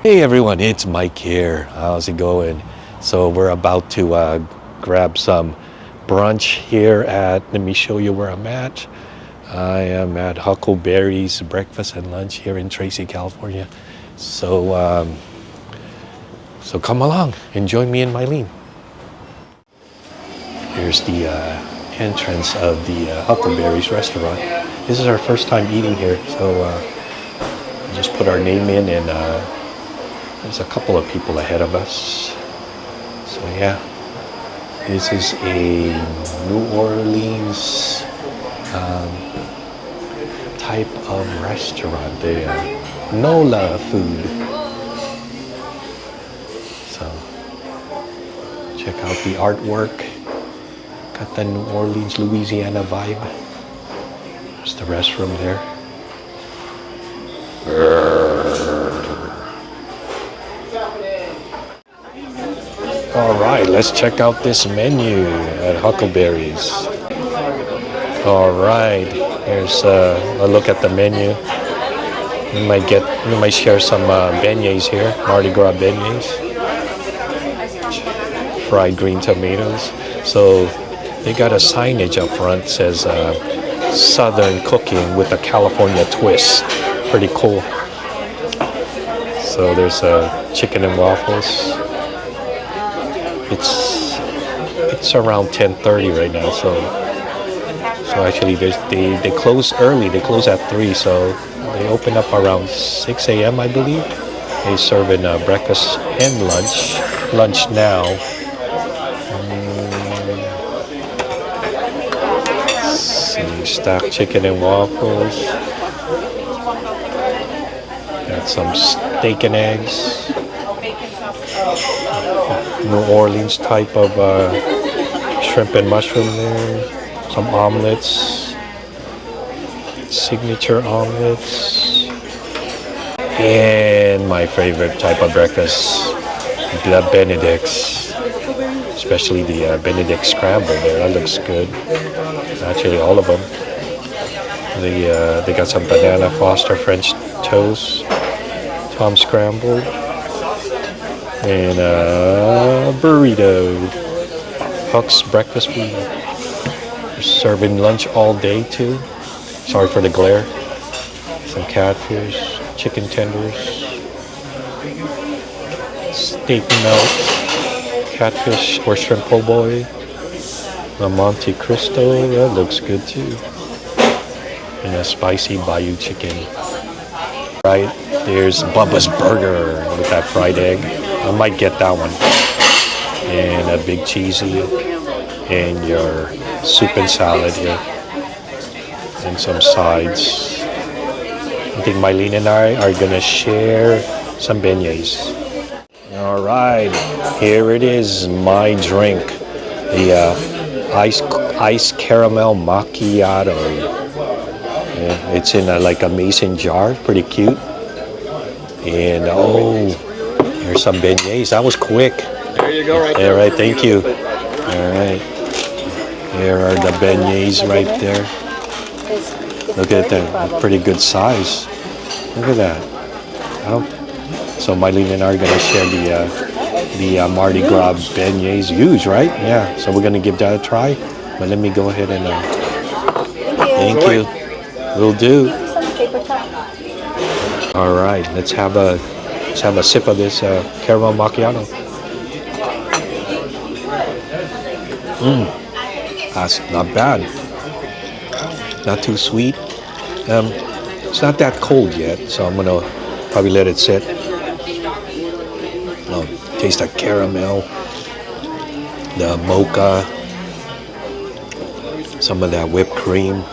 Hey everyone, it's Mike here. How's it going? So we're about to grab some brunch here let me show you where I'm at. I am at Huckleberry's breakfast and lunch here in Tracy, California. So come along and join me and Myleen. Here's the entrance of the Huckleberry's restaurant. This is our first time eating here, so just put our name in and there's a couple of people ahead of us. So yeah, this is a New Orleans type of restaurant. The NOLA food. So check out the artwork. Got the New Orleans, Louisiana vibe. There's the restroom there. All right, let's check out this menu at Huckleberry's. All right, here's a look at the menu. We might share some beignets here, Mardi Gras beignets, fried green tomatoes. So they got a signage up front says Southern cooking with a California twist. Pretty cool. So there's chicken and waffles. It's around 10:30 right now, so actually they close early. They close at 3, so they open up around 6 a.m. I believe. They serve in breakfast and lunch. Lunch now. Stacked chicken and waffles. Got some steak and eggs. New Orleans type of shrimp and mushroom there. Some omelets. Signature omelets. And my favorite type of breakfast, the Benedict's. Especially the Benedict scramble there. That looks good. Actually, all of them. They got some banana Foster French toast. Tom scrambled. And a burrito. Huck's breakfast food. They're serving lunch all day too. Sorry for the glare. Some catfish, chicken tenders, steak melt, catfish or shrimp po' boy, the Monte Cristo, that looks good too. And a spicy bayou chicken. Right, there's Bubba's Burger with that fried egg. I might get that one. And a big cheesy. And your soup and salad here. And some sides. I think Myleen and I are gonna share some beignets. All right, here it is, my drink. The ice caramel macchiato. Yeah, it's in like a mason jar, pretty cute. And here's some beignets. That was quick. There you go, right there. All right, thank you. All right, here are the beignets right there. Look at that, pretty good size. Look at that. So Myleen and I are gonna share the Mardi Gras beignets. Huge, right? Yeah. So we're gonna give that a try. But let me go ahead and. Thank you. Will do. All right, let's have a sip of this caramel macchiato. That's not bad. Not too sweet. It's not that cold yet, so I'm gonna probably let it sit. Taste the caramel, the mocha, some of that whipped cream.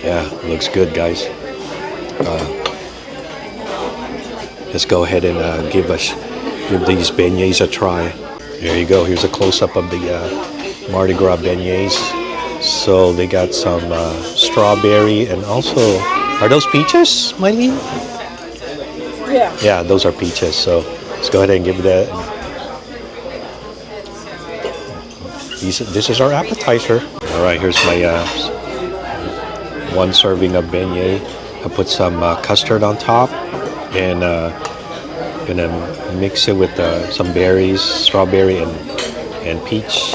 Yeah, looks good, guys. Let's go ahead and give these beignets a try. There you go. Here's a close-up of the Mardi Gras beignets. So they got some strawberry and also, are those peaches, Myleen? Yeah. Yeah, those are peaches. So let's go ahead and give that. This is our appetizer. All right, here's my one serving of beignet. I put some custard on top and Gonna mix it with some berries, strawberry and peaches.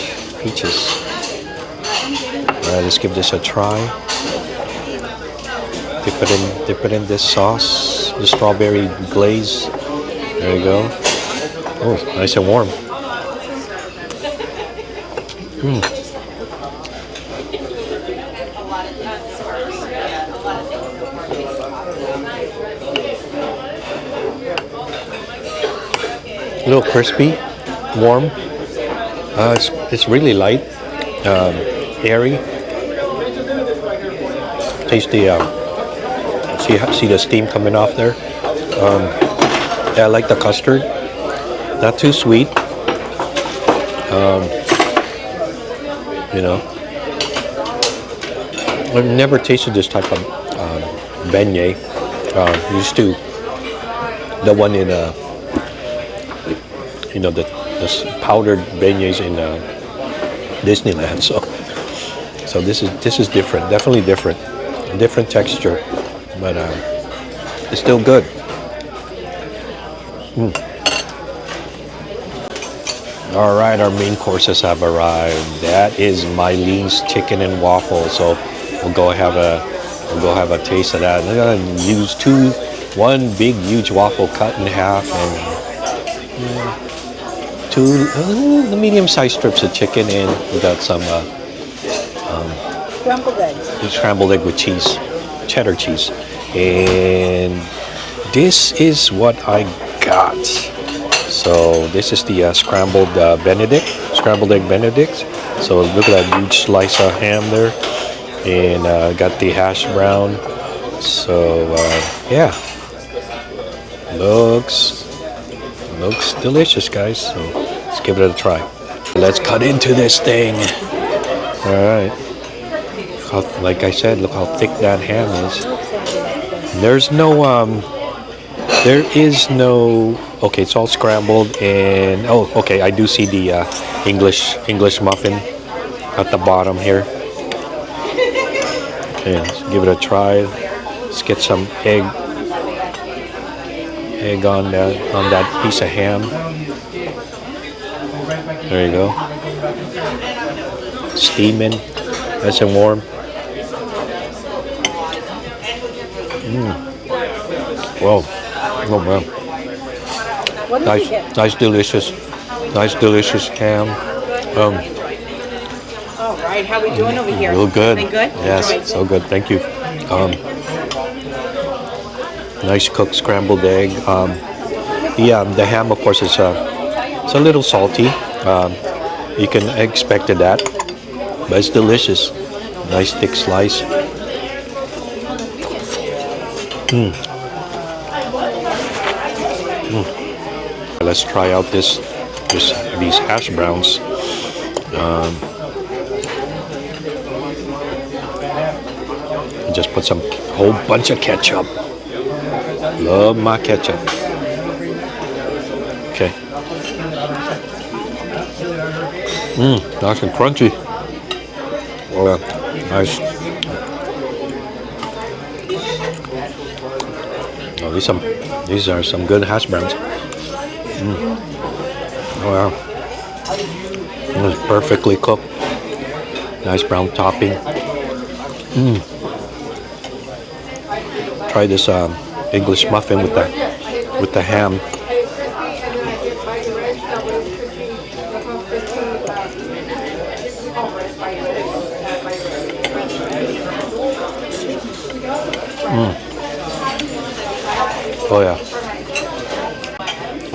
All right, let's give this a try. Dip it in this sauce, the strawberry glaze. There you go. Oh, nice and warm. A little crispy, warm. It's really light, airy. Taste the see the steam coming off there. Yeah, I like the custard. Not too sweet. You know, I've never tasted this type of beignet. Used to the one in the powdered beignets in Disneyland. So this is different. Definitely different. A different texture, but it's still good. All right, our main courses have arrived. That is Myleen's chicken and waffles. So we'll go have a taste of that. I'm gonna use one big huge waffle cut in half and two the medium-sized strips of chicken, and we got some scrambled egg with cheese, cheddar cheese, and this is what I got. So this is the scrambled egg Benedict. So look at that huge slice of ham there, and got the hash brown. So yeah, looks delicious, guys. So let's give it a try. Let's cut into this thing. All right. Like I said, look how thick that ham is. There is no. Okay, it's all scrambled, and okay, I do see the English muffin at the bottom here. Okay, let's give it a try. Let's get some egg on that piece of ham. There you go. Steaming, nice and warm. Whoa. Oh man. Nice delicious ham. All right, how we doing over here? Real good. Everything good? Yes, so good. Thank you. Nice cooked scrambled egg. The ham, of course, it's a little salty. You can expect that, but it's delicious. Nice thick slice. Let's try out these hash browns. Just put some whole bunch of ketchup. Love my ketchup. Okay. Nice and crunchy. Oh, nice. Oh, these are some good hash browns. Oh wow. It was perfectly cooked. Nice brown topping. Try this English muffin with the ham. Oh yeah.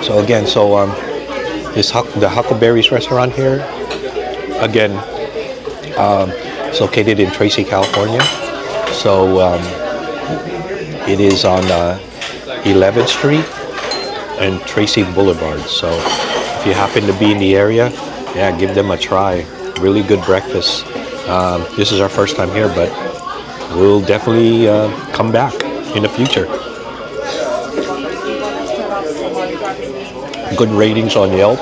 So again, the Huckleberry's restaurant here, again, it's located in Tracy, California. So it is on 11th Street and Tracy Boulevard. So if you happen to be in the area, yeah, give them a try. Really good breakfast. This is our first time here, but we'll definitely come back in the future. Good ratings on Yelp.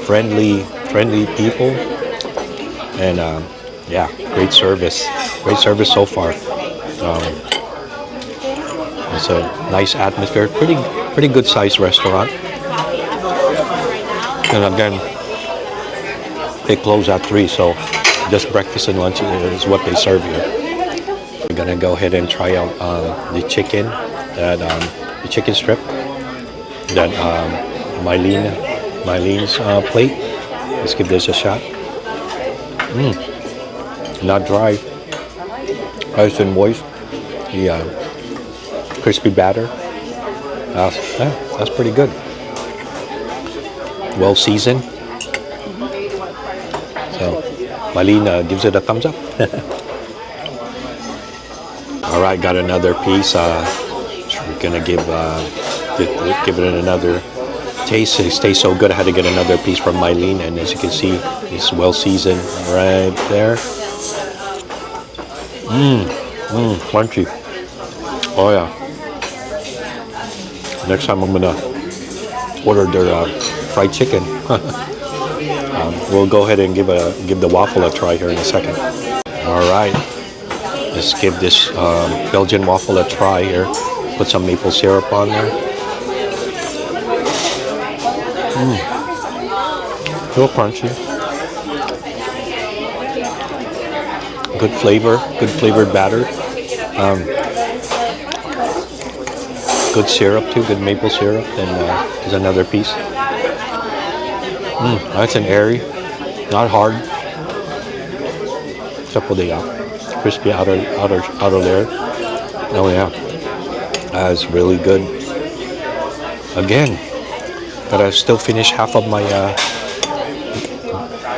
Friendly people, and yeah, great service so far. It's a nice atmosphere. Pretty good sized restaurant. And again, they close at 3, so just breakfast and lunch is what they serve here. We're gonna go ahead and try out the chicken, the chicken strip that Myleen's plate. Let's give this a shot. Not dry, nice and moist. The crispy batter. That's pretty good. Well seasoned. So Myleen gives it a thumbs up. All right, got another piece. We're gonna give it another taste. It tastes so good. I had to get another piece from Myleen, and as you can see, it's well seasoned right there. Crunchy. Oh yeah. Next time I'm gonna order their fried chicken. We'll go ahead and give the waffle a try here in a second. All right, let's give this Belgian waffle a try here. Put some maple syrup on there. Real crunchy. Good flavor, good flavored batter. Good syrup too, good maple syrup. And there's another piece. Nice and airy, not hard. Except for the crispy outer layer. Oh yeah, that's really good. Again, gotta still finish half of my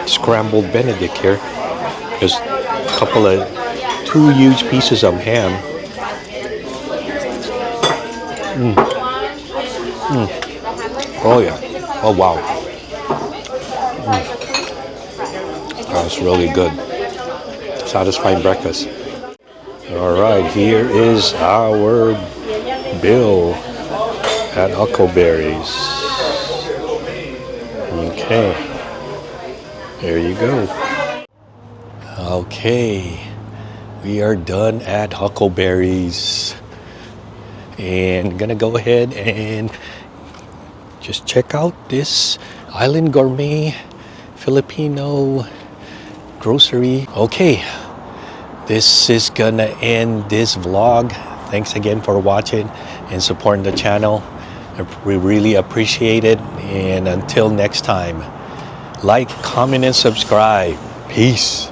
scrambled Benedict here. There's a couple of 2 huge pieces of ham. Oh yeah. Oh wow. That's really good. Satisfying breakfast. All right, here is our bill at Huckleberry's. Okay, there you go. Okay, we are done at Huckleberry's, and gonna go ahead and just check out this Island Gourmet Filipino grocery. Okay, this is gonna end this vlog. Thanks again for watching and supporting the channel. We really appreciate it, and until next time, like, comment, and subscribe. Peace.